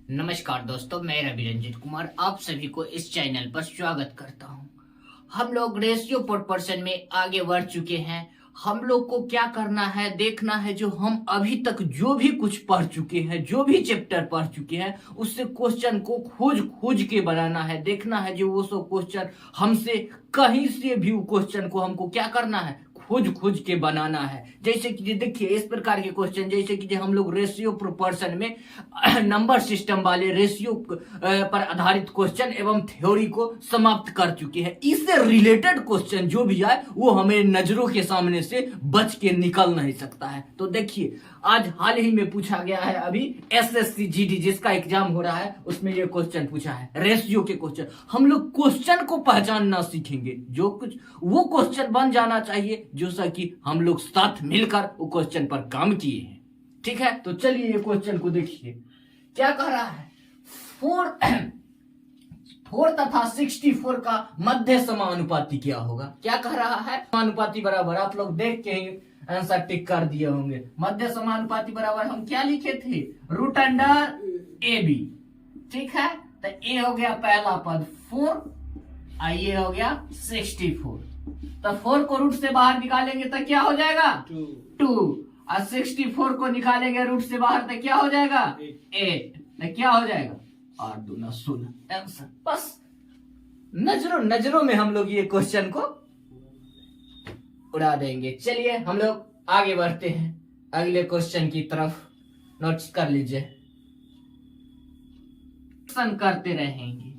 नमस्कार दोस्तों, मैं रवि रंजित कुमार आप सभी को इस चैनल पर स्वागत करता हूं। हम लोग रेशियो पर पर्सन में आगे बढ़ चुके हैं। हम लोग को क्या करना है, देखना है जो हम अभी तक जो भी कुछ पढ़ चुके हैं, जो भी चैप्टर पढ़ चुके हैं, उससे क्वेश्चन को खोज खोज के बनाना है। देखना है जो वो सब क्वेश्चन हमसे कहीं से भी क्वेश्चन को हमको क्या करना है, खोज खोज के बनाना है। जैसे कि देखिए इस प्रकार के क्वेश्चन, जैसे कि हम लोग रेशियो प्रोपोर्शन में नंबर सिस्टम वाले रेशियो पर आधारित क्वेश्चन एवं थ्योरी को समाप्त कर चुके हैं। इससे रिलेटेड क्वेश्चन जो भी आए वो हमें नजरों के सामने से बच के निकल नहीं सकता है। तो देखिए आज हाल ही में पूछा गया है, अभी एसएससी जीडी जिसका एग्जाम हो रहा है उसमें ये क्वेश्चन पूछा है, रेशियो के क्वेश्चन। हम लोग क्वेश्चन को पहचानना सीखेंगे, जो कुछ वो क्वेश्चन बन जाना चाहिए जो सा कि हम लोग साथ मिलकर वो क्वेश्चन पर काम किए हैं। ठीक है, तो चलिए ये क्वेश्चन को देखिए क्या कह रहा है। 4 तथा 64 का मध्य समानुपाती क्या होगा। क्या कह रहा है, समानुपाती बराबर, आप लोग देख के आंसर टिक कर दिए होंगे। मध्य समानुपाती बराबर हम क्या लिखे थे, रूट अंडर ए बी। ठीक है, तो ए हो गया पहला पद 4 और ये हो गया 64। तो 4 को रूट से बाहर निकालेंगे तो क्या हो जाएगा 2 और 64 को निकालेंगे रूट से बाहर तो क्या हो जाएगा 8। तो क्या हो जाएगा 8 दूना 16 आंसर। बस नजरों में हम लोग ये क्वेश्चन को उड़ा देंगे। चलिए हम लोग आगे बढ़ते हैं अगले क्वेश्चन की तरफ। नोट्स कर लीजिए, करते रहेंगे।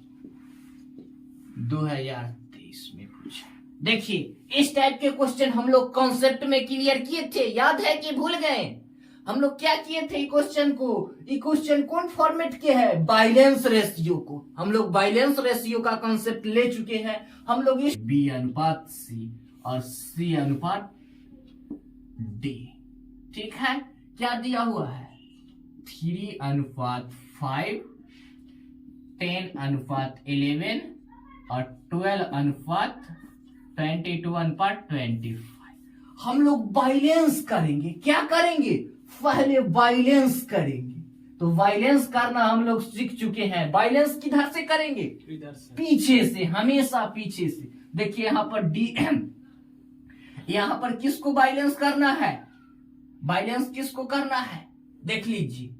2023 में पूछा, देखिए इस टाइप के क्वेश्चन हम लोग कॉन्सेप्ट में क्लियर किए थे, याद है कि भूल गए। हम लोग क्या किए थे, क्वेश्चन कौन फॉर्मेट के है, बाइलेंस रेशियो को। हम लोग बाइलेंस रेशियो का कॉन्सेप्ट ले चुके हैं। हम लोग इस बी अनुपात सी और सी अनुपात डी। ठीक है, क्या दिया हुआ है 3:5, 10:11 और 12:22:25। हम लोग बाइलेंस करेंगे। क्या करेंगे, पहले बाइलेंस करेंगे। तो बाइलेंस करना हम लोग सीख चुके हैं। बाइलेंस किधर से करेंगे, पीछे से, हमेशा पीछे से। देखिए यहां पर डी, यहां पर किसको बाइलेंस करना है, बाइलेंस किसको करना है, देख लीजिए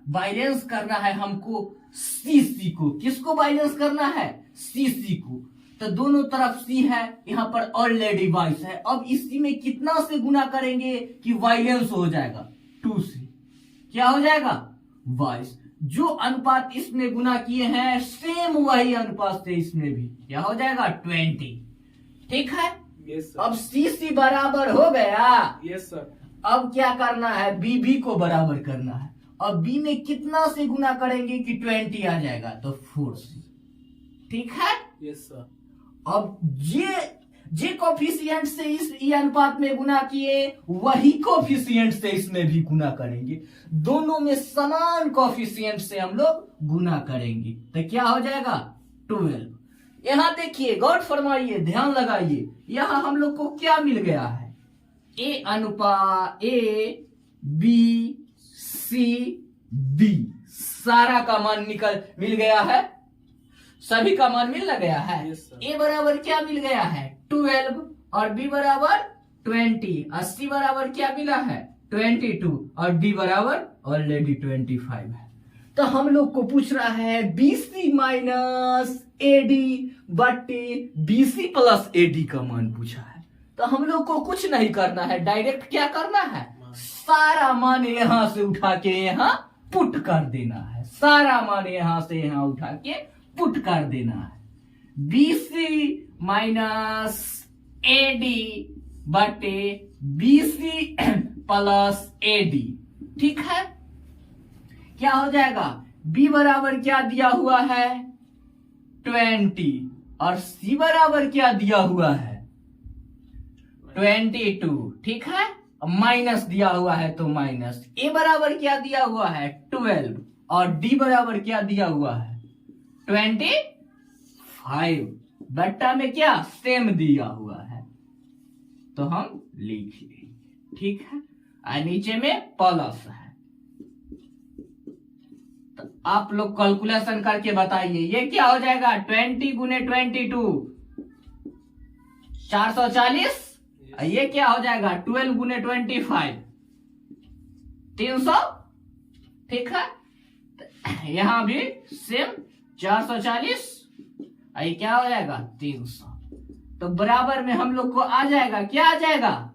बाइलेंस करना है हमको सीसी को। किसको बाइलेंस करना है, सीसी को। तो दोनों तरफ सी है, यहाँ पर ऑलरेडी 22 है। अब इसी में कितना से गुना करेंगे कि बाइलेंस हो जाएगा 2 से, क्या हो जाएगा 22। जो अनुपात इसमें गुना किए हैं सेम वही अनुपात से इसमें भी क्या हो जाएगा 20। ठीक है, yes, अब सीसी बराबर हो गया। Yes sir. अब क्या करना है, बी को बराबर करना है। अब बी में कितना से गुना करेंगे कि 20 आ जाएगा, तो 4 से। ठीक है, यस सर। अब जे कोफिशिएंट से इस ई अनुपात में गुना किए वही कोफिशिएंट से इसमें भी गुना करेंगे। दोनों में समान कोफिशिएंट से हम लोग गुना करेंगे तो क्या हो जाएगा 12। यहां देखिए, गौर फरमाइए, ध्यान लगाइए, यहां हम लोग को क्या मिल गया है, ए अनुपात ए बी सी डी, सारा का मान मिल गया है, सभी का मान मिल गया है। yes, ए बराबर क्या मिल गया है 12 और बी बराबर 20 और सी बराबर क्या मिला है 22 और डी बराबर ऑलरेडी 25 है। तो हम लोग को पूछ रहा है बीसी माइनस एडी बटे बीसी प्लस एडी का मान पूछा है। तो हम लोग को कुछ नहीं करना है, डायरेक्ट क्या करना है, सारा मान यहां से उठा के यहां पुट कर देना है। सारा मान यहां से यहां उठा के पुट कर देना है। बीसी माइनस एडी बटे बीसी प्लस एडी। ठीक है, क्या हो जाएगा, बी बराबर क्या दिया हुआ है 20 और सी बराबर क्या दिया हुआ है 22। ठीक है, माइनस दिया हुआ है तो माइनस। ए बराबर क्या दिया हुआ है 12 और डी बराबर क्या दिया हुआ है 25। बट्टा में क्या सेम दिया हुआ है तो हम लिख लेंगे। ठीक है, और नीचे में प्लस है तो आप लोग कैलकुलेशन करके बताइए ये क्या हो जाएगा। 20 गुने 22 440। ये क्या हो जाएगा 12 गुने 25 300। ठीक है, यहां भी सेम 440। ये क्या हो जाएगा 300। तो बराबर में हम लोग को आ जाएगा, क्या आ जाएगा,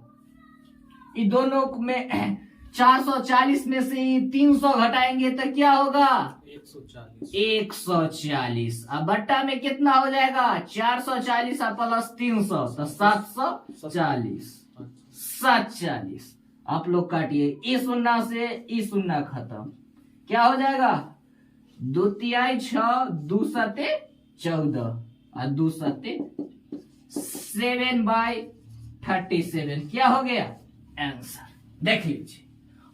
इन दोनों में 440 में से 300 घटाएंगे तो क्या होगा 140। अब बट्टा में कितना हो जाएगा 440 प्लस 300 तो 740। 740 आप लोग काटिए, ई शून्य से ई शून्य खत्म, क्या हो जाएगा 2 तिहाई 6 2 सते 14 और 2 सते 7/37। क्या हो गया आंसर। देख लीजिए,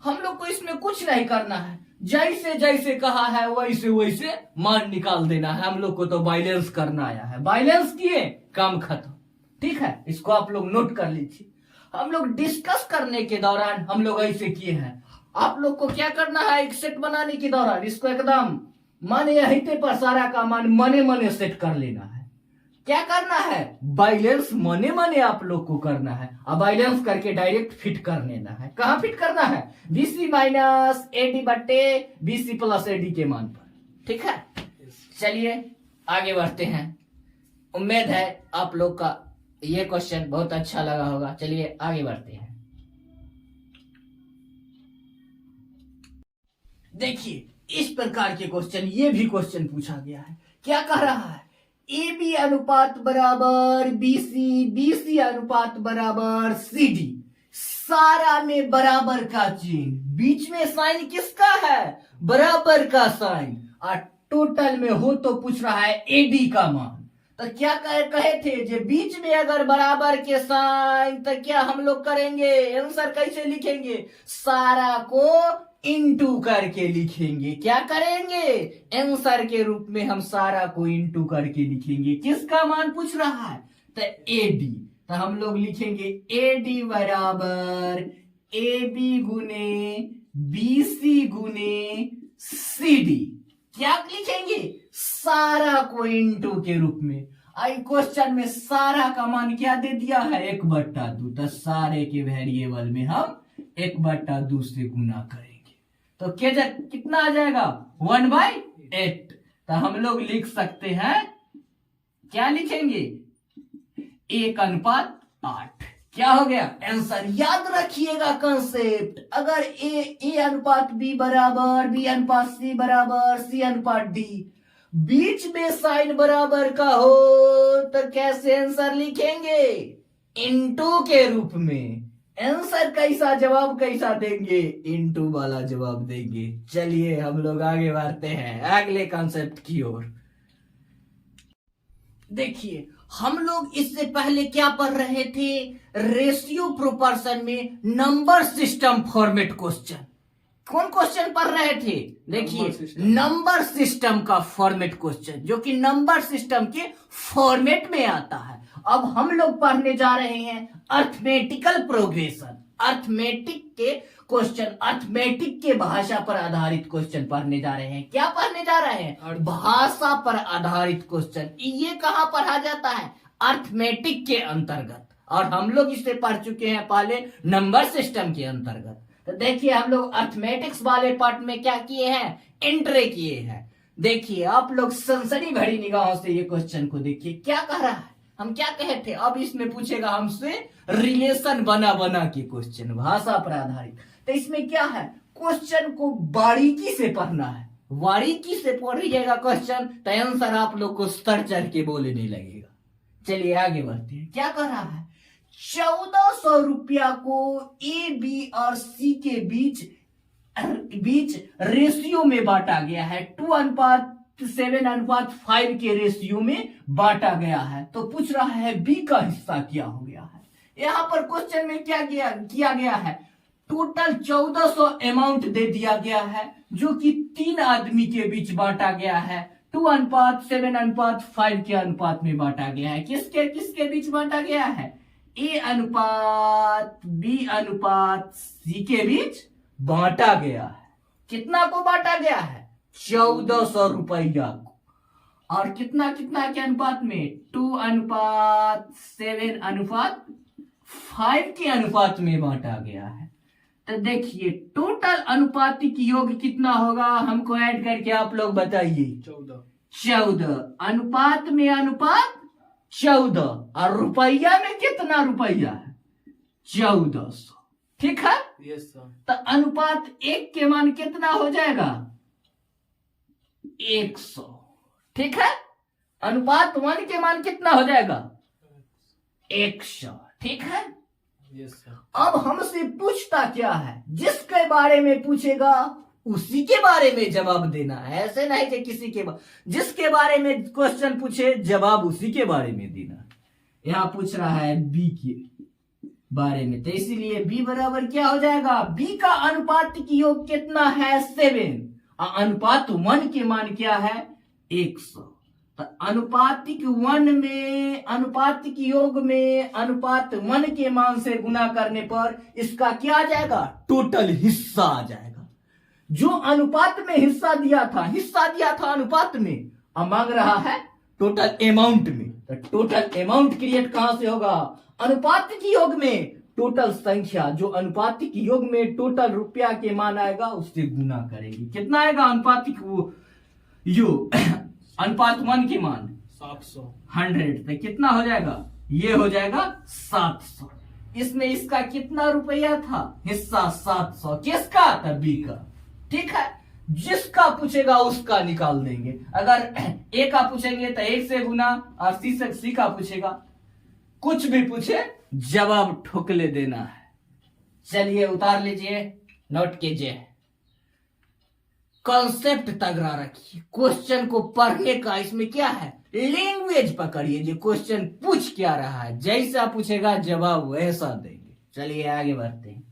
हम लोग को इसमें कुछ नहीं करना है, जैसे जैसे कहा है वैसे वैसे मान निकाल देना है। हम लोग को तो बैलेंस करना आया है, बैलेंस किए काम खत्म। ठीक है, इसको आप लोग नोट कर लीजिए। हम लोग डिस्कस करने के दौरान हम लोग ऐसे किए हैं। आप लोग को क्या करना है, एक सेट बनाने के दौरान इसको एकदम मन यहीं पर सारा का मान मने मने सेट कर लेना है। क्या करना है, बैलेंस मने मने आप लोग को करना है, अब बैलेंस करके डायरेक्ट फिट कर लेना है। कहां फिट करना है, बीसी माइनस एडी बट्टे बीसी प्लस एडी के मान पर। ठीक है, चलिए आगे बढ़ते हैं। उम्मीद है आप लोग का ये क्वेश्चन बहुत अच्छा लगा होगा। चलिए आगे बढ़ते हैं। देखिए, इस प्रकार के क्वेश्चन, ये भी क्वेश्चन पूछा गया है। क्या कह रहा है, ए बी अनुपात बराबर बीसी, बीसी अनुपात बराबर सीडी, सारा में बराबर का चिन्ह, बीच में साइन किसका है, बराबर का साइन, और टोटल में हो तो पूछ रहा है एडी का मान। तो क्या कहे थे, जो बीच में अगर बराबर के साइन तो क्या हम लोग करेंगे, आंसर कैसे लिखेंगे, सारा को इंटू करके लिखेंगे। क्या करेंगे, आंसर के रूप में हम सारा को इंटू करके लिखेंगे। किसका मान पूछ रहा है, तो एडी। तो हम लोग लिखेंगे एडी बराबर ए बी गुने बीसी गुने सीडी। क्या लिखेंगे, सारा को इंटू के रूप में। आई क्वेश्चन में सारा का मान क्या दे दिया है 1/2, तो सारे के वेरिएबल में हम 1/2 से गुना करेंगे। तो कितना आ जाएगा 1/8। तो हम लोग लिख सकते हैं, क्या लिखेंगे 1:8। क्या हो गया आंसर। याद रखिएगा कंसेप्ट, अगर ए अनुपात बी बराबर बी अनुपात सी बराबर सी अनुपात डी, बीच में साइन बराबर का हो तो कैसे आंसर लिखेंगे, इनटू के रूप में। आंसर कैसा, जवाब कैसा देंगे, इनटू वाला जवाब देंगे। चलिए हम लोग आगे बढ़ते हैं अगले कॉन्सेप्ट की ओर। देखिए, हम लोग इससे पहले क्या पढ़ रहे थे, रेशियो प्रोपोर्शन में नंबर सिस्टम फॉर्मेट क्वेश्चन। कौन क्वेश्चन पढ़ रहे थे, देखिए नंबर सिस्टम का फॉर्मेट क्वेश्चन, जो कि नंबर सिस्टम के फॉर्मेट में आता है। अब हम लोग पढ़ने जा रहे हैं अर्थमेटिकल प्रोग्रेशन, अर्थमेटिक के क्वेश्चन, अर्थमेटिक के भाषा पर आधारित क्वेश्चन पढ़ने जा रहे हैं। क्या पढ़ने जा रहे हैं, भाषा पर आधारित क्वेश्चन। ये कहां पढ़ा जाता है, अर्थमेटिक के अंतर्गत, और हम लोग इसे पढ़ चुके हैं पहले नंबर सिस्टम के अंतर्गत। तो देखिए, हम लोग अर्थमेटिक्स वाले पार्ट में क्या किए हैं, एंट्री किए हैं। देखिए, आप लोग सनसनी भरी निगाहों से ये क्वेश्चन को देखिए। क्या कह रहा है, हम क्या कहे थे, अब इसमें पूछेगा हमसे रिलेशन बना बना के क्वेश्चन, भाषा पर आधारित। तो इसमें क्या है, क्वेश्चन को बारीकी से पढ़ना है, बारीकी से पढ़िएगा क्वेश्चन, तो आंसर आप लोग को सर चढ़ के बोलने लगेगा। चलिए आगे बढ़ते हैं। क्या कह रहा है, 1400 रुपया को ए बी और सी के बीच रेशियो में बांटा गया है, 2:7:5 के रेशियो में बांटा गया है। तो पूछ रहा है बी का हिस्सा क्या हो गया है। यहां पर क्वेश्चन में क्या किया गया है, टोटल 1400 अमाउंट दे दिया गया है, जो कि 3 आदमी के बीच बांटा गया है, 2:7:5 के अनुपात में बांटा गया है। किसके किसके बीच बांटा गया है, ए अनुपात बी अनुपात सी के बीच बांटा गया है। कितना को बांटा गया है, 1400 रुपया को। और कितना कितना के अनुपात में? 2:7:5 के अनुपात में बांटा गया है। तो देखिए टोटल अनुपातिक योग कितना होगा, हमको ऐड करके आप लोग बताइए। 14 अनुपात में अनुपात 14 और रुपया में कितना रुपया है? 1400। ठीक है। Yes sir. तो अनुपात 1 के मान कितना हो जाएगा? 100। ठीक है। अनुपात 1 के मान कितना हो जाएगा? 100। ठीक है। Yes sir. अब हमसे पूछता क्या है? जिसके बारे में पूछेगा उसी के बारे में जवाब देना है। ऐसे नहीं कि किसी के जिसके बारे में क्वेश्चन पूछे जवाब उसी के बारे में देना। यहां पूछ रहा है बी के बारे में, तो इसीलिए बी बराबर क्या हो जाएगा? बी का अनुपातिक योग कितना है? 7। और अनुपात 1 के मान क्या है? 100। तो अनुपातिक 1 में अनुपातिक योग में अनुपात 1 के मान से गुना करने पर इसका क्या आ जाएगा? टोटल हिस्सा आ जाएगा। जो अनुपात में हिस्सा दिया था अनुपात में, अब मांग रहा है टोटल अमाउंट में। तो टोटल अमाउंट क्रिएट कहां से होगा? अनुपातिक योग में टोटल संख्या, जो अनुपातिक योग में टोटल रुपया के मान आएगा उससे गुना करेंगे। कितना आएगा अनुपातिक योग? अनुपात 1 के मान 700। 100। तो कितना हो जाएगा? ये हो जाएगा 700। इसमें इसका कितना रुपया था? हिस्सा 700। किसका था? बी का। ठीक है। जिसका पूछेगा उसका निकाल देंगे। अगर ए का पूछेंगे तो 1 से गुना, और सी का पूछेगा, कुछ भी पूछे जवाब ठोकले देना है। चलिए उतार लीजिए, नोट कीजिए, कॉन्सेप्ट तगड़ा रखिए। क्वेश्चन को पढ़ने का इसमें क्या है? लैंग्वेज पकड़िए। जो क्वेश्चन पूछ क्या रहा है, जैसा पूछेगा जवाब वैसा देंगे। चलिए आगे बढ़ते हैं।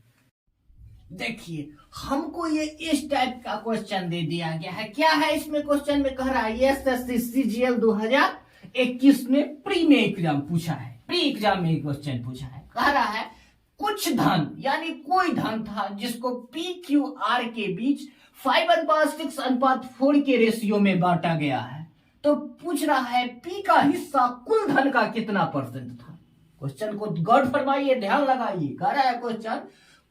देखिए हमको ये इस टाइप का क्वेश्चन दे दिया गया है। क्या है इसमें? क्वेश्चन में कह रहा है एसएससी सीजीएल 2021 में प्री में एग्जाम पूछा है। प्री एग्जाम में क्वेश्चन पूछा है। कह रहा है कुछ धन, यानी कोई धन था जिसको पी क्यू आर के बीच 5:6:4 के रेशियो में बांटा गया है। तो पूछ रहा है पी का हिस्सा कुल धन का कितना परसेंट था। क्वेश्चन को गौर फरमाइए, ध्यान लगाइए। कह रहा है क्वेश्चन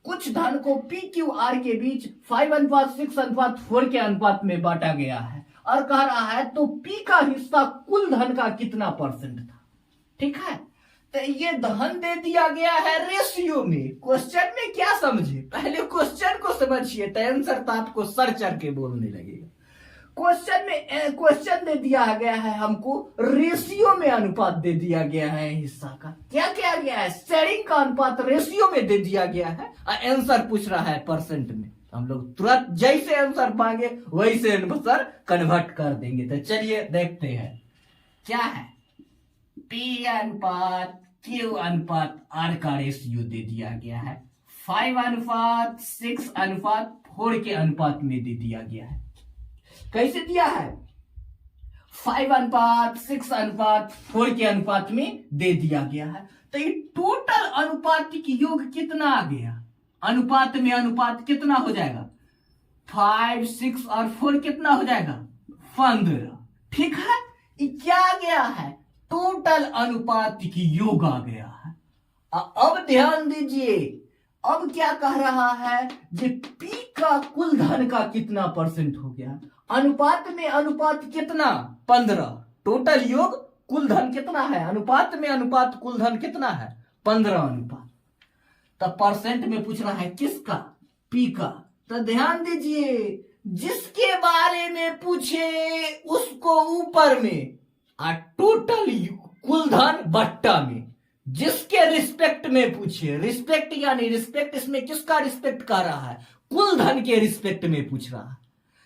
कुछ धन को पी क्यू आर के बीच 5:6:4 के अनुपात में बांटा गया है, और कह रहा है तो पी का हिस्सा कुल धन का कितना परसेंट था। ठीक है। तो ये धन दे दिया गया है रेशियो में। क्वेश्चन में क्या समझे? पहले क्वेश्चन को समझिए, तो आंसर तो आपको सर चढ़ के बोलने लगेगा। क्वेश्चन दे दिया गया है हमको रेशियो में, अनुपात दे दिया गया है हिस्सा का। क्या किया गया है? शेयरिंग का अनुपात रेशियो में दे दिया गया है, और आंसर पूछ रहा है परसेंट में। हम लोग तुरंत जैसे आंसर मांगे वैसे आंसर कन्वर्ट कर देंगे। तो चलिए देखते हैं क्या है। पी अनुपात क्यू अनुपात आर का रेशियो दे दिया गया है। 5:6:4 के अनुपात में दे दिया गया है। कैसे दिया है? 5:6:4 के अनुपात में दे दिया गया है। तो ये टोटल अनुपातिक योग कितना आ गया? अनुपात में अनुपात कितना हो जाएगा? 5, 6 और 4 कितना हो जाएगा? 15। ठीक है। ये क्या आ गया है? टोटल अनुपातिक योग आ गया है। अब ध्यान दीजिए, अब क्या कह रहा है? जो पी का कुल धन का कितना परसेंट हो गया? अनुपात में अनुपात कितना? 15। टोटल योग कुल धन कितना है? अनुपात में अनुपात कुल धन कितना है? 15 अनुपात। तब परसेंट में पूछ रहा है किसका? पी का। तो ध्यान दीजिए, जिसके बारे में पूछे उसको ऊपर में, और टोटल कुल धन बट्टा में। जिसके रिस्पेक्ट में पूछे, रिस्पेक्ट यानी रिस्पेक्ट, इसमें किसका रिस्पेक्ट कर रहा है? कुल धन के रिस्पेक्ट में पूछ रहा है।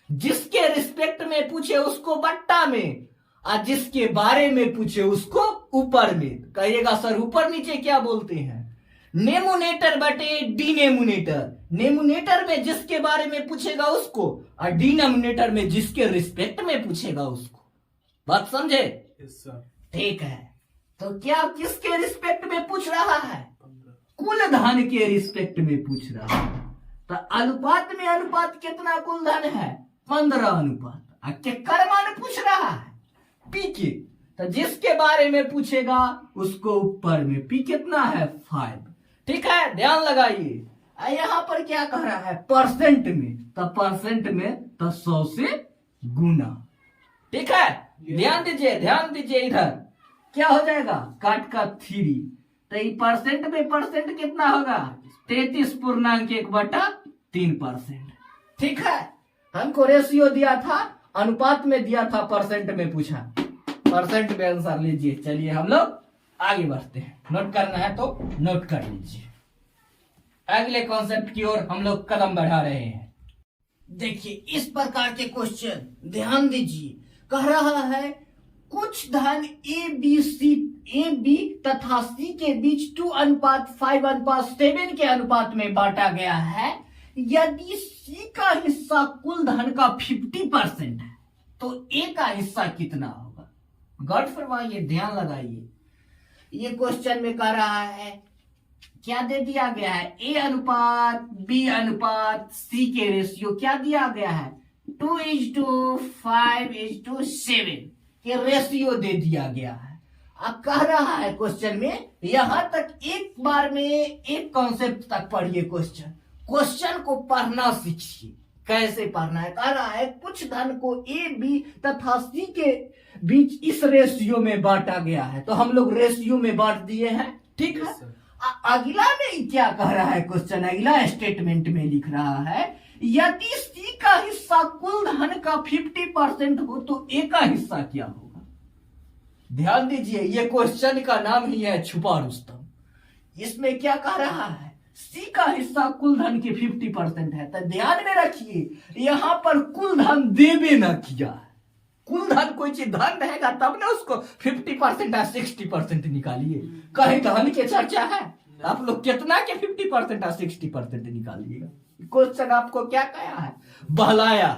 जिसके रिस्पेक्ट में पूछे उसको बट्टा में, और जिसके बारे में पूछे उसको ऊपर में। कहिएगा सर ऊपर नीचे क्या बोलते हैं? नेमोनेटर बटे डिनेमोनेटर। नेमोनेटर में जिसके बारे में पूछेगा उसको, और डिनोमिनेटर में जिसके रिस्पेक्ट में पूछेगा उसको। बात समझे? Yes sir. ठीक है। तो क्या किसके रिस्पेक्ट में पूछ रहा है? कुल धन के रिस्पेक्ट में पूछ रहा है। तो अनुपात में अनुपात कितना कुल धन है? 15 के कर्मान पूछ रहा है पी के, तो जिसके बारे में पूछेगा उसको ऊपर में पी कितना है 5। ठीक है, ध्यान लगाइए। यहाँ पर क्या कह रहा है परसेंट में, तो परसेंट में तो 100 से गुना। ठीक है, ध्यान दीजिए इधर क्या हो जाएगा काट का 3, तो ये परसेंट में परसेंट कितना होगा 33.1/3%। ठीक है, हमको रेशियो दिया था, अनुपात में दिया था, परसेंट में पूछा, परसेंट में आंसर लीजिए। चलिए हम लोग आगे बढ़ते हैं, नोट करना है तो नोट कर लीजिए। अगले कॉन्सेप्ट की ओर हम लोग कदम बढ़ा रहे हैं। देखिए इस प्रकार के क्वेश्चन ध्यान दीजिए, कह रहा है कुछ धन ए बी तथा सी के बीच 2:5:7 के अनुपात में बांटा गया है। यदि सी का हिस्सा कुल धन का 50% है तो ए का हिस्सा कितना होगा। गौर फरमाइए, ध्यान लगाइए। ये क्वेश्चन में कह रहा है क्या दे दिया गया है, ए अनुपात बी अनुपात सी के रेशियो क्या दिया गया है 2:5:7 के रेशियो दे दिया गया है। अब कह रहा है क्वेश्चन में, यहां तक एक बार में एक कॉन्सेप्ट तक पढ़िए। क्वेश्चन को पढ़ना सीखिए, कैसे पढ़ना है। कह रहा है कुछ धन को ए बी तथा सी के बीच इस रेशियो में बांटा गया है, तो हम लोग रेशियो में बांट दिए हैं। ठीक है, अगला में क्या कह रहा है क्वेश्चन, अगला स्टेटमेंट में लिख रहा है यदि सी का हिस्सा कुल धन का 50% हो तो ए का हिस्सा क्या होगा। ध्यान दीजिए, ये क्वेश्चन का नाम ही है छुपा रुस्तम। इसमें क्या कह रहा है सी का हिस्सा कुल धन के 50% है, तो ध्यान में रखिए यहां पर कुल धन देवे ना किया है। कुल धन कोई चीज धन रहेगा तब ना उसको 50% या 60% निकालिए। कहीं धन के चर्चा है, आप लोग कितना के 50% या 60% निकालिएगा। क्वेश्चन आपको क्या कहा है, बहलाया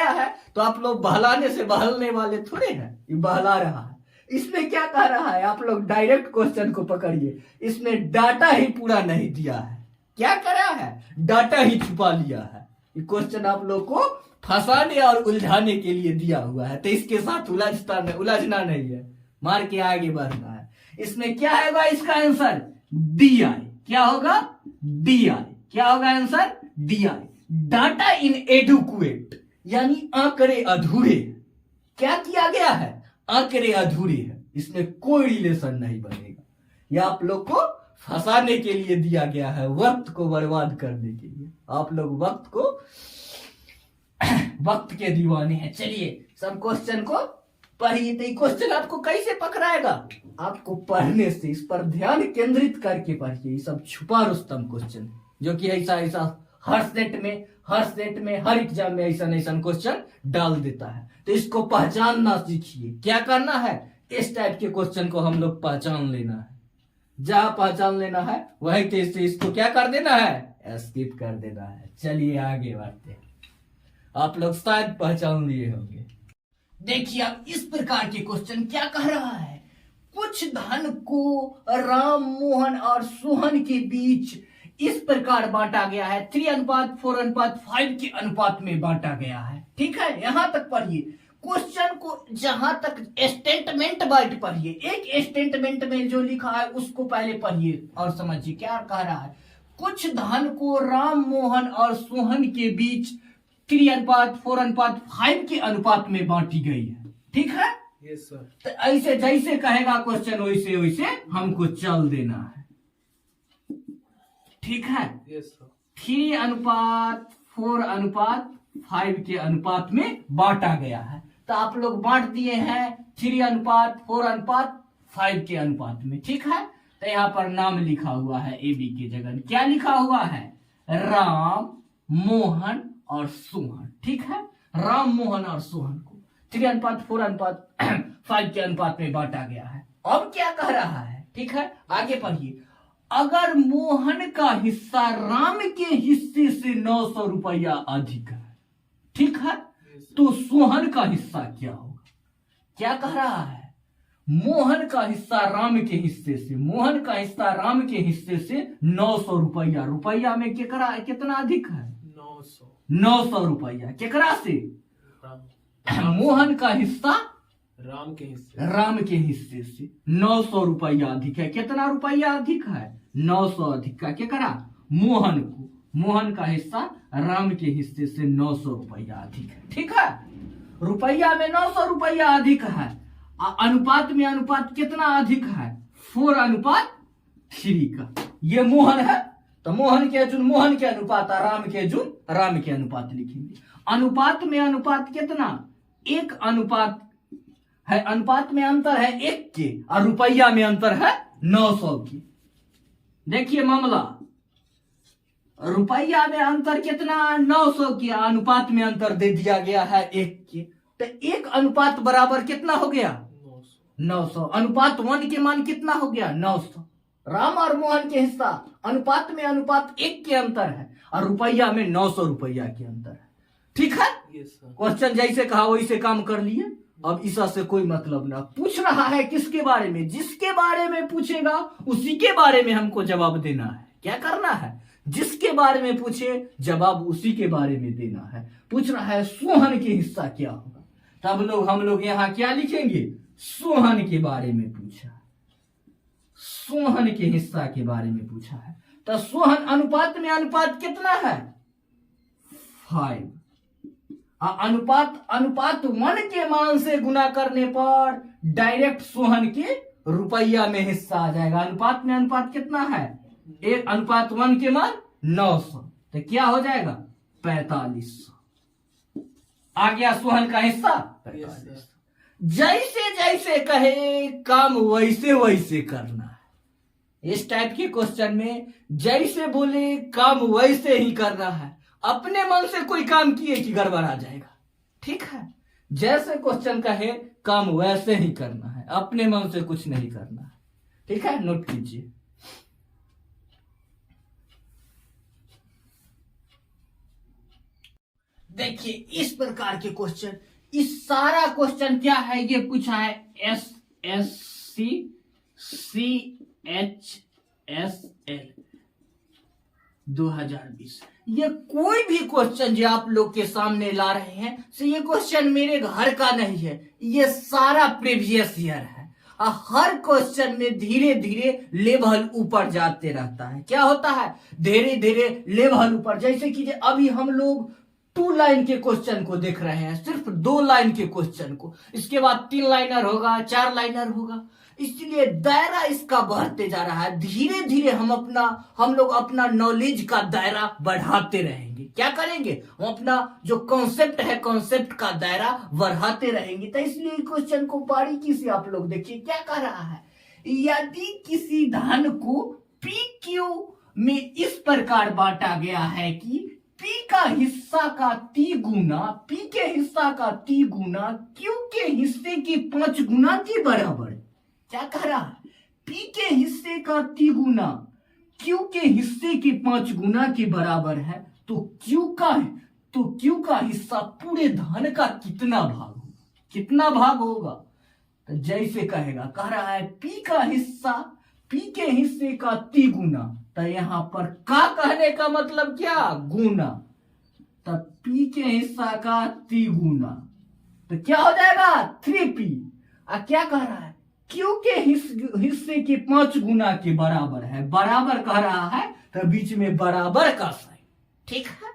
है, तो आप लोग बहलाने से बहलने वाले थोड़े हैं, ये बहला रहा है। इसमें क्या कह रहा है, आप लोग डायरेक्ट क्वेश्चन को पकड़िए, इसमें डाटा ही पूरा नहीं दिया है। क्या कर रहा है, डाटा ही छुपा लिया है। ये क्वेश्चन आप लोग को फंसाने और उलझाने के लिए दिया हुआ है, तो इसके साथ उलझना नहीं है, मार के आगे बढ़ना है। इसमें क्या होगा इसका आंसर डी आई। क्या होगा डी आई, क्या होगा answer D I. Data inadequate यानी आंकड़े अधूरे। क्या किया गया है, आंकड़े अधूरे हैं, इसमें कोई रिलेशन नहीं बनेगा। यह आप लोग को फंसाने के लिए दिया गया है, वक्त को बर्बाद करने के लिए। आप लोग वक्त के दीवाने हैं। चलिए सब क्वेश्चन को पढ़िए। तो क्वेश्चन आपको कैसे पकड़ाएगा, आपको पढ़ने से, इस पर ध्यान केंद्रित करके पढ़िए। ये सब छुपा रुस्तम क्वेश्चन जो कि ऐसा हर सेट में हर एग्जाम में ऐसा क्वेश्चन डाल देता है। तो इसको पहचानना सीखिए। क्या करना है, इस टाइप के क्वेश्चन को हम लोग पहचान लेना है। जहां पहचान लेना है वही तेज से इसको क्या कर देना है, स्किप कर देना है। चलिए आगे बढ़ते हैं। आप लोग शायद पहचान लिए होंगे। देखिए अब इस प्रकार के क्वेश्चन क्या कह रहा है, कुछ धन को राम मोहन और सोहन के बीच इस प्रकार बांटा गया है, 3:4:5 के अनुपात में बांटा गया है। ठीक है, यहां तक पढ़िए। क्वेश्चन को जहां तक स्टेटमेंट वाइज पढ़िए, एक स्टेटमेंट में जो लिखा है उसको पहले पढ़िए और समझिए क्या कह रहा है। कुछ धन को राम मोहन और सोहन के बीच 3:4:5 के अनुपात में बांटी गई है। ठीक है, यस सर। तो ऐसे जैसे कहेगा क्वेश्चन वैसे वैसे हमको चल देना है। ठीक है, यस सर। 3:4:5 के अनुपात में बांटा गया है, तो आप लोग बांट दिए हैं 3:4:5 के अनुपात में। ठीक है, तो यहाँ पर नाम लिखा हुआ है ए बी की जगह क्या लिखा हुआ है, राम मोहन और सोहन। ठीक है, राम मोहन और सोहन को 3:4:5 के अनुपात में बांटा गया है। अब क्या कह रहा है, ठीक है आगे पढ़िए। अगर मोहन का हिस्सा राम के हिस्से से 900 रुपया अधिक है, ठीक है, तो सोहन का हिस्सा क्या होगा। क्या कह रहा है, मोहन का हिस्सा राम के हिस्से से, मोहन का हिस्सा राम के हिस्से से 900 रुपया, रुपया में कितना अधिक है, 900 रुपया केकरा से? राम मोहन का हिस्सा राम के हिस्से राम के हिस्से से 900 रुपया अधिक है। कितना रुपया अधिक है? 900 अधिक का केकरा? मोहन को। मोहन का हिस्सा राम के हिस्से से 900 रुपया अधिक है। ठीक है, रुपया में 900 रुपया अधिक है। अनुपात में अनुपात कितना अधिक है? 4:3 का। ये मोहन है तो मोहन के जुन मोहन के अनुपात, राम के जुन राम के अनुपात लिखेंगे। अनुपात में अनुपात कितना? 1 अनुपात है। अनुपात में अंतर है 1 के और रुपया में अंतर है 900 की। देखिए मामला, रुपया में अंतर कितना? 900 की। अनुपात में अंतर दे दिया गया है 1 के, तो 1 अनुपात बराबर कितना हो गया? 900। अनुपात 1 के मान कितना हो गया? 900। राम और मोहन के हिस्सा अनुपात में अनुपात 1 के अंतर है और रुपया में 900 रुपया के अंतर है। ठीक है, यस सर। क्वेश्चन जैसे कहा वैसे काम कर लिए। अब ईसा से कोई मतलब ना। पूछ रहा है किसके बारे में? जिसके बारे में पूछेगा उसी के बारे में हमको जवाब देना है। क्या करना है? जिसके बारे में पूछे जवाब उसी के बारे में देना है। पूछ रहा है सोहन के हिस्सा क्या होगा, तब हम लोग यहाँ क्या लिखेंगे? सोहन के बारे में पूछा, सोहन के हिस्सा के बारे में पूछा है। तो सोहन अनुपात में अनुपात कितना है? 5। अनुपात 1 के मान से गुना करने पर डायरेक्ट सोहन के रुपया में हिस्सा आ जाएगा। अनुपात में अनुपात कितना है? 1 अनुपात 1 के मान 900, तो क्या हो जाएगा? 4500। आ गया सोहन का हिस्सा 4500। जैसे जैसे कहे काम वैसे वैसे करना है। इस टाइप के क्वेश्चन में जैसे बोले काम वैसे ही करना है। अपने मन से कोई काम किए कि गड़बड़ आ जाएगा। ठीक है, जैसे क्वेश्चन कहे काम वैसे ही करना है, अपने मन से कुछ नहीं करना है। ठीक है, नोट कीजिए। देखिए इस प्रकार के क्वेश्चन, इस सारा क्वेश्चन क्या है? ये पूछा है SSC CHSL 2020। ये कोई भी क्वेश्चन जो आप लोग के सामने ला रहे हैं, तो ये क्वेश्चन मेरे घर का नहीं है, ये सारा प्रीवियस ईयर है। हर क्वेश्चन में धीरे धीरे लेवल ऊपर जाते रहता है। क्या होता है? धीरे धीरे लेवल ऊपर। जैसे कि अभी हम लोग 2 लाइन के क्वेश्चन को देख रहे हैं, सिर्फ 2 लाइन के क्वेश्चन को। इसके बाद 3 लाइनर होगा, 4 लाइनर होगा। इसलिए दायरा इसका बढ़ते जा रहा है। धीरे धीरे हम लोग अपना नॉलेज का दायरा बढ़ाते रहेंगे। क्या करेंगे? हम अपना जो कॉन्सेप्ट है, कॉन्सेप्ट का दायरा बढ़ाते रहेंगे। तो इसलिए क्वेश्चन को बारीकी से आप लोग देखिए। क्या कह रहा है? यदि किसी धन को PQ में इस प्रकार बांटा गया है कि P का हिस्सा का 3 गुना, P के हिस्सा का 3 गुना Q के हिस्से के 5 गुना के बराबर है। क्या कह रहा है? P के हिस्से का 3 गुना Q के हिस्से के 5 गुना के बराबर है, तो Q का हिस्सा पूरे धन का कितना भाग होगा? कितना भाग होगा? तो जैसे कहेगा, कह रहा है P का हिस्सा P के हिस्से का 3 गुना, तो यहां पर का कहने का मतलब क्या? गुना। तो P के हिस्सा का 3 गुना, तो क्या हो जाएगा? 3P। क्या कह रहा है? Q के हिस्से के 5 गुना के बराबर है। बराबर कह रहा है तो बीच में बराबर का साइन। ठीक है,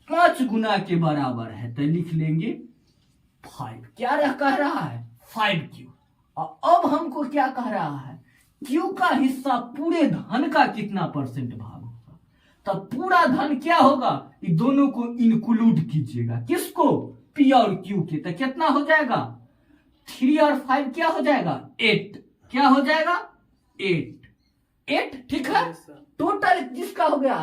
5 गुना के बराबर है तो लिख लेंगे 5। क्या कह रहा है? 5Q। और अब हमको क्या कह रहा है? Q का हिस्सा पूरे धन का कितना % भाग होगा? तब पूरा धन क्या होगा? ये दोनों को इंक्लूड कीजिएगा। किसको? P और Q के। तो कितना हो जाएगा? 3 और 5 क्या हो जाएगा? 8। क्या हो जाएगा? 8। ठीक है, टोटल जिसका हो गया,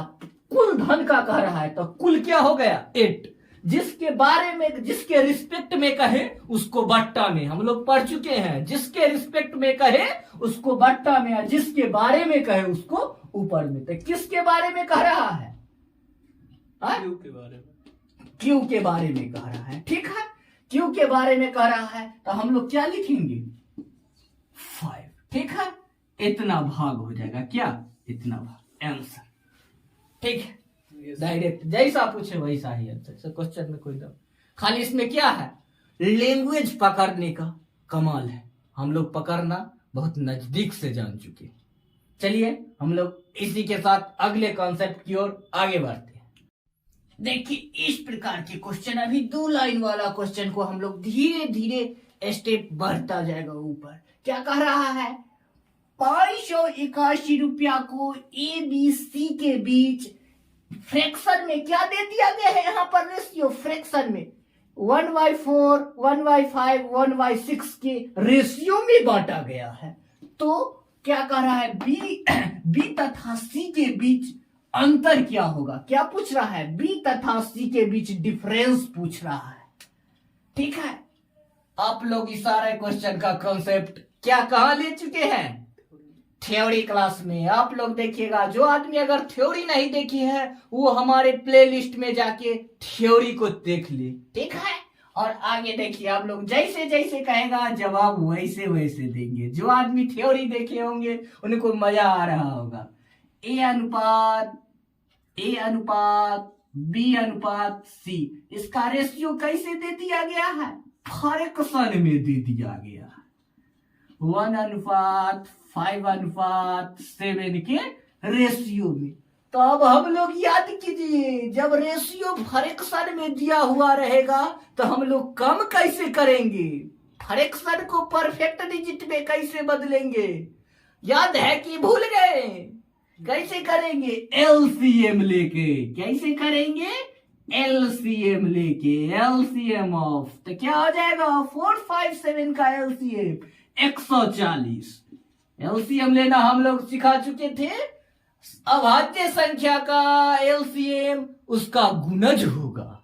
कुल धन का कह रहा है, तो कुल क्या हो गया? 8। जिसके बारे में, जिसके रिस्पेक्ट में कहे उसको बट्टा में, हम लोग पढ़ चुके हैं। जिसके रिस्पेक्ट में कहे उसको बट्टा में, और जिसके बारे में कहे उसको ऊपर में। तो किसके बारे में कह रहा है? Q के बारे में। Q के बारे में कह रहा है। ठीक है, Q के बारे में कह रहा है तो हम लोग क्या लिखेंगे? 5। ठीक है, इतना भाग हो जाएगा। क्या? इतना भाग आंसर। ठीक है, Yes. डायरेक्ट जैसा पूछे वैसा ही आंसर। क्वेश्चन में कोई दम, खाली इसमें क्या है, लैंग्वेज पकड़ने का कमाल है। हम लोग पकड़ना बहुत नजदीक से जान चुके हैं। चलिए हम लोग इसी के साथ अगले कॉन्सेप्ट की ओर आगे बढ़ते हैं। देखिए इस प्रकार के क्वेश्चन, अभी 2 लाइन वाला क्वेश्चन को हम लोग धीरे धीरे स्टेप बढ़ता जाएगा ऊपर। क्या कह रहा है, 581 रुपया को ABC के बीच फ्रैक्शन में क्या दे दिया गया है, यहाँ पर रेशियो फ्रैक्शन में 1/4, 1/5, 1/6 के रेशियो में बांटा गया है। तो क्या कह रहा है, B तथा C के बीच अंतर क्या होगा, क्या पूछ रहा है, B तथा C के बीच डिफरेंस पूछ रहा है। ठीक है, आप लोग इस सारे क्वेश्चन का कॉन्सेप्ट क्या कहाँ ले चुके हैं, थ्योरी क्लास में। आप लोग देखिएगा, जो आदमी अगर थ्योरी नहीं देखी है वो हमारे प्लेलिस्ट में जाके थ्योरी को देख ले। ठीक है, और आगे देखिए आप लोग जैसे जैसे कहेगा जवाब वैसे वैसे देंगे। जो आदमी थ्योरी देखे होंगे उनको मजा आ रहा होगा। A अनुपात B अनुपात C, इसका रेशियो कैसे दे दिया गया है, फ्रैक्शन में दे दिया गया है। 1:5:7 के रेशियो में। तो अब हम लोग याद कीजिए, जब रेशियो फ्रैक्शन में दिया हुआ रहेगा तो हम लोग कम कैसे करेंगे, फ्रैक्शन को परफेक्ट डिजिट में कैसे बदलेंगे, याद है कि भूल गए, कैसे करेंगे, एलसीएम लेके। कैसे करेंगे, एलसीएम लेके, एलसीएम ऑफ, तो क्या हो जाएगा 457 का एलसीएम 140। एलसीएम लेना हम लोग सिखा चुके थे, अभाज्य संख्या का एलसीएम उसका गुणज होगा।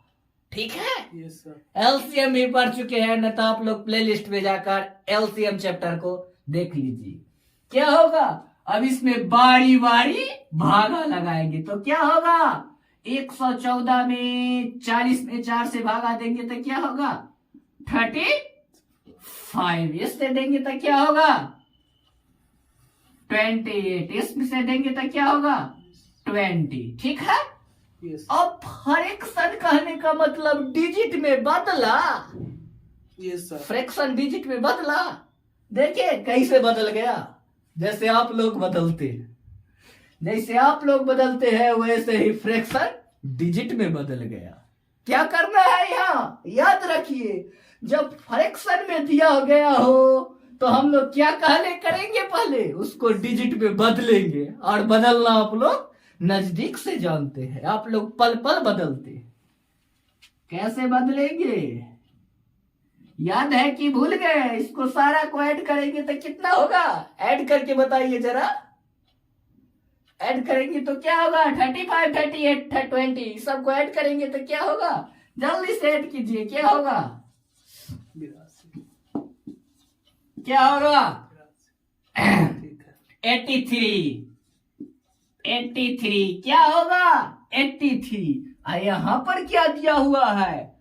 ठीक है, Yes, sir. एलसीएम भी पढ़ चुके हैं, न तो आप लोग प्लेलिस्ट में जाकर एलसीएम चैप्टर को देख लीजिए। क्या होगा, अब इसमें बारी बारी भागा लगाएंगे तो क्या होगा, 114 में 40 में 4 से भागा देंगे तो क्या होगा 35, इससे देंगे तो क्या होगा 28, इसमें से देंगे तो क्या होगा 20। ठीक है, Yes. अब फ्रैक्शन कहने का मतलब डिजिट में बदला, Yes, sir. फ्रैक्शन डिजिट में बदला। देखिए कैसे बदल गया, जैसे आप लोग बदलते हैं, जैसे आप लोग बदलते हैं वैसे ही फ्रैक्शन डिजिट में बदल गया। क्या करना है यहाँ, याद रखिए, जब फ्रैक्शन में दिया गया हो तो हम लोग क्या कहले करेंगे, पहले उसको डिजिट में बदलेंगे। और बदलना आप लोग नजदीक से जानते हैं, आप लोग पल पल बदलते हैं। कैसे बदलेंगे, याद है कि भूल गए, इसको सारा को ऐड करेंगे तो कितना होगा, ऐड करके बताइए जरा, ऐड करेंगे तो क्या होगा 35, 38, 20, सबको ऐड करेंगे तो क्या होगा, जल्दी से ऐड कीजिए, क्या होगा, 82. क्या होगा 83. ठीक है. 83 क्या होगा 83। यहाँ पर क्या दिया हुआ है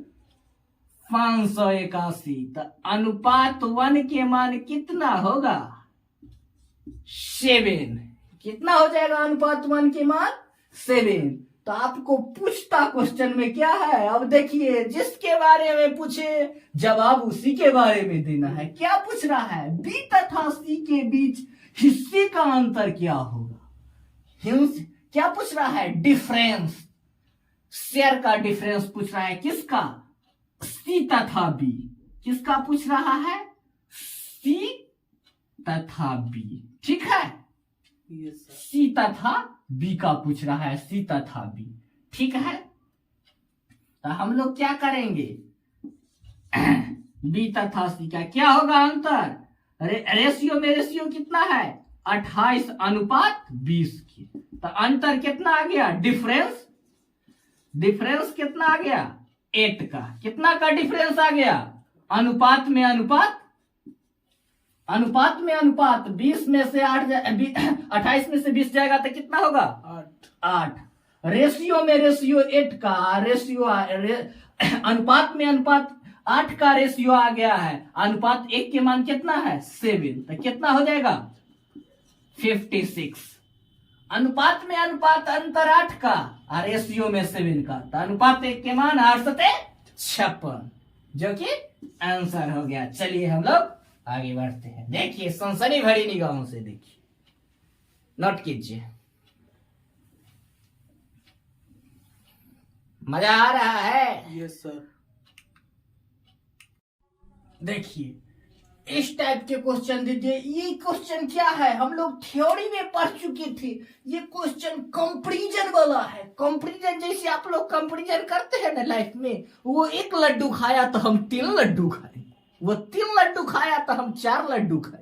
581, तो अनुपात 1 के मान कितना होगा 7। कितना हो जाएगा अनुपात 1 के मान 7। तो आपको पूछता क्वेश्चन में क्या है, अब देखिए, जिसके बारे में पूछे जवाब उसी के बारे में देना है। क्या पूछ रहा है, बी तथा सी के बीच हिस्से का अंतर क्या होगा, क्या पूछ रहा है, डिफरेंस, शेयर का डिफरेंस पूछ रहा है, किसका, सी तथा बी, किसका पूछ रहा है, सी तथा बी। ठीक है, Yes, sir. सी तथा बी का पूछ रहा है, सी तथा बी। ठीक है, तो हम लोग क्या करेंगे, बी तथा सी का क्या होगा अंतर, रेशियो में रेशियो कितना है 28 अनुपात 20 की, तो अंतर कितना आ गया, डिफरेंस, डिफरेंस कितना आ गया 8 का, कितना का डिफरेंस आ गया, अनुपात में अनुपात, अनुपात में अनुपात, 20 में से 8 28 में से 20 जाएगा तो कितना होगा 8। रेशियो में रेशियो 8 का, रेशियो अनुपात में अनुपात 8 का रेशियो आ गया है, अनुपात 1 के मान कितना है 7, तो कितना हो जाएगा 56। अनुपात में अनुपात अंतर 8 का, और रेशियो में 7 का, तो अनुपात 1 के मान 856, जो कि आंसर हो गया। चलिए हम लोग आगे बढ़ते हैं। देखिए सनसनी भरी निगाहों से देखिए, नोट कीजिए, मजा आ रहा है। Yes sir. देखिए इस टाइप के क्वेश्चन दीजिए। ये क्वेश्चन क्या है, हम लोग थ्योरी में पढ़ चुके थे। ये क्वेश्चन कंपैरिजन वाला है। कंपैरिजन जैसे आप लोग कंपैरिजन करते हैं ना लाइफ में, वो 1 लड्डू खाया तो हम 3 लड्डू खाएंगे, वो 3 लड्डू खाया तो हम 4 लड्डू खाएंगे।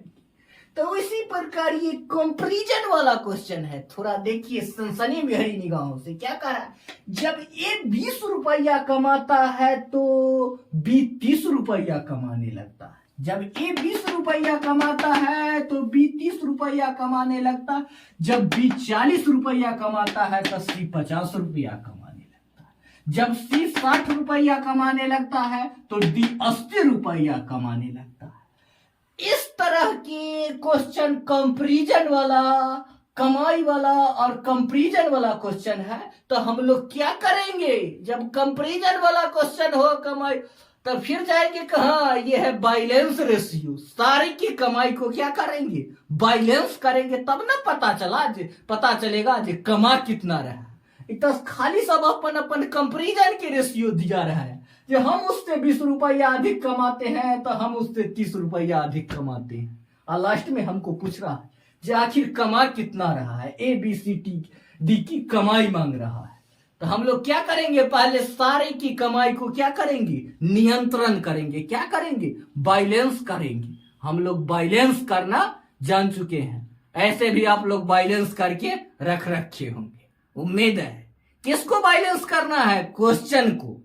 तो इसी प्रकार ये कंपैरिजन वाला क्वेश्चन है। थोड़ा देखिए सनसनी भरी निगाहों से, क्या कह रहा है, जब ए 20 रुपया कमाता है तो बी 30 रुपया कमाने लगता है। जब ए 20 रुपया कमाता है तो बी 30 रुपया कमाने लगता है। जब बी 40 रुपया कमाता है तो सी 50 रुपया कमाने लगता है। जब सी 60 रुपया कमाने लगता है तो डी 80 रुपया कमाने लगता है। इस तरह के क्वेश्चन कंपैरिजन वाला, कमाई वाला और कंपैरिजन वाला क्वेश्चन है। तो हम लोग क्या करेंगे, जब कंपैरिजन वाला क्वेश्चन हो कमाई, तो फिर जाएंगे कहा, ये है बैलेंस रेशियो। सारी की कमाई को क्या करेंगे, बैलेंस करेंगे, तब ना पता चलेगा जे कमा कितना रहा। तो खाली सब अपन अपन कंपैरिजन के रेशियो दिया रहा है, जो हम उससे 20 रुपया अधिक कमाते हैं तो हम उससे 30 रुपया अधिक कमाते हैं। और लास्ट में हमको पूछ रहा है जो आखिर कमा कितना रहा है, ए बी सी डी की कमाई मांग रहा है। तो हम लोग क्या करेंगे, पहले सारे की कमाई को क्या करेंगे, नियंत्रण करेंगे। क्या करेंगे, बैलेंस करेंगे। हम लोग बैलेंस करना जान चुके हैं, ऐसे भी आप लोग बैलेंस करके रख रखे होंगे, उम्मीद है। किसको बैलेंस करना है, क्वेश्चन को,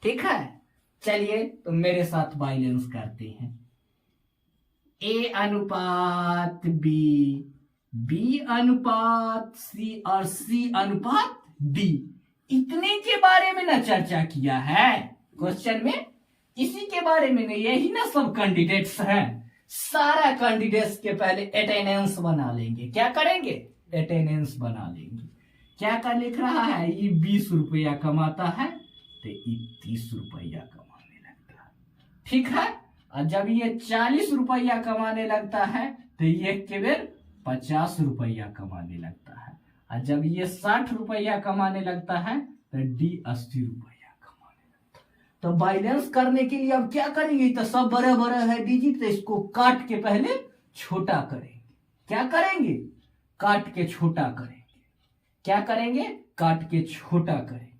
ठीक है। चलिए तो मेरे साथ बैलेंस करते हैं। ए अनुपात बी, बी अनुपात सी और सी अनुपात डी, इतने के बारे में ना चर्चा किया है क्वेश्चन में, इसी के बारे में नहीं। यही ना सब कैंडिडेट्स हैं। सारा कैंडिडेट्स के पहले अटेंडेंस बना लेंगे। क्या करेंगे, अटेंडेंस बना लेंगे। क्या कर लिख रहा है, ये 20 रुपया कमाता है तो ये 30 रुपया कमाने लगता है, ठीक है। और जब ये 40 रुपया कमाने लगता है तो ये केवल 50 रुपया कमाने लगता है। और जब ये 60 रुपया कमाने लगता है तो डी 80 रुपया कमाने लगता है। तो बैलेंस करने के लिए अब क्या करेंगे, तो सब बड़ा बड़ा है डिजिट, तो इसको काट के पहले छोटा करेंगे। क्या करेंगे, काट के छोटा करेंगे। क्या करेंगे, काट के छोटा करेंगे।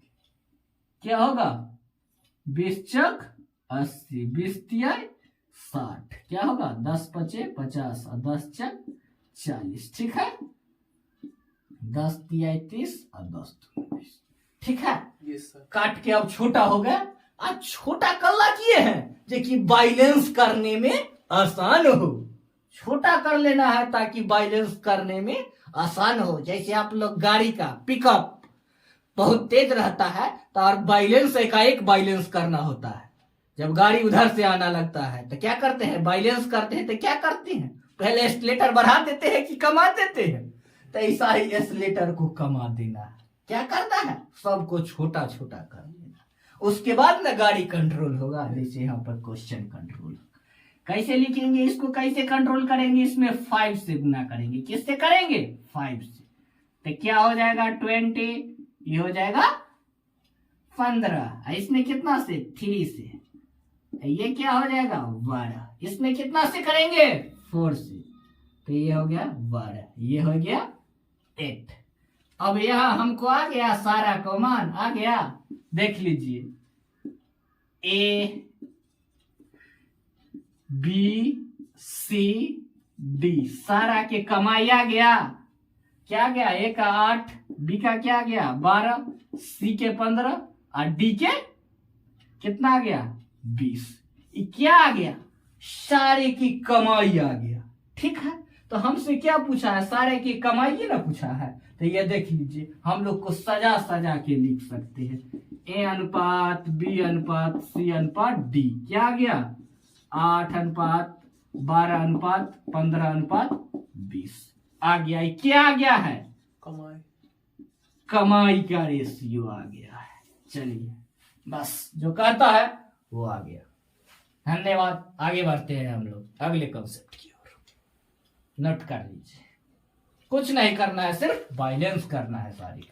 क्या होगा, 20 चक 80, 20 तिया 60, क्या होगा 10 पचे 50 और 10 चक 40, ठीक है। 10 तिया 30 और 10 दूनी 20, ठीक है। Yes sir. काट के अब छोटा हो गया। आज छोटा कल्ला किए हैं जो कि बैलेंस करने में आसान हो। छोटा कर लेना है ताकि बैलेंस करने में आसान हो। जैसे आप लोग गाड़ी का पिकअप बहुत तेज रहता है तो और बैलेंस एकाएक बैलेंस करना होता है। जब गाड़ी उधर से आना लगता है तो क्या करते हैं, बैलेंस करते हैं। तो क्या करते हैं, पहले एस्केलेटर बढ़ा देते हैं कि कमा देते हैं। तो ऐसा ही एस्केलेटर को कमा देना है। क्या करना है, सबको छोटा छोटा कर देना, उसके बाद ना गाड़ी कंट्रोल होगा। जैसे यहाँ पर क्वेश्चन कंट्रोल कैसे लिखेंगे, इसको कैसे कंट्रोल करेंगे, इसमें 5 से गुना करेंगे। किससे करेंगे, 5 से। तो क्या हो जाएगा 20, ये हो जाएगा 15, इसमें कितना से 3 से, ये क्या हो जाएगा 12, इसमें कितना से करेंगे 4 से, तो ये हो गया 12, ये हो गया 8। अब यहाँ हमको आ गया सारा का मान आ गया। देख लीजिए, ए बी सी डी सारा के कमाई आ गया। क्या गया, ए का 8, बी का क्या गया 12, सी के 15 और डी के कितना आ गया 20। ये क्या आ गया, सारे की कमाई आ गया, ठीक है। तो हमसे क्या पूछा है, सारे की कमाई ना पूछा है। तो ये देख लीजिए, हम लोग को सजा सजा के लिख सकते हैं। ए अनुपात बी अनुपात सी अनुपात डी क्या आ गया 8 अनुपात 12 अनुपात 15 अनुपात 20 आ गया। ये क्या आ गया है, कमाई। कमाई का रेशियो आ गया है। चलिए बस जो कहता है वो आ गया। धन्यवाद। आगे बढ़ते हैं हम लोग अगले कॉन्सेप्ट की ओर। नोट कर लीजिए, कुछ नहीं करना है, सिर्फ बैलेंस करना है सारी।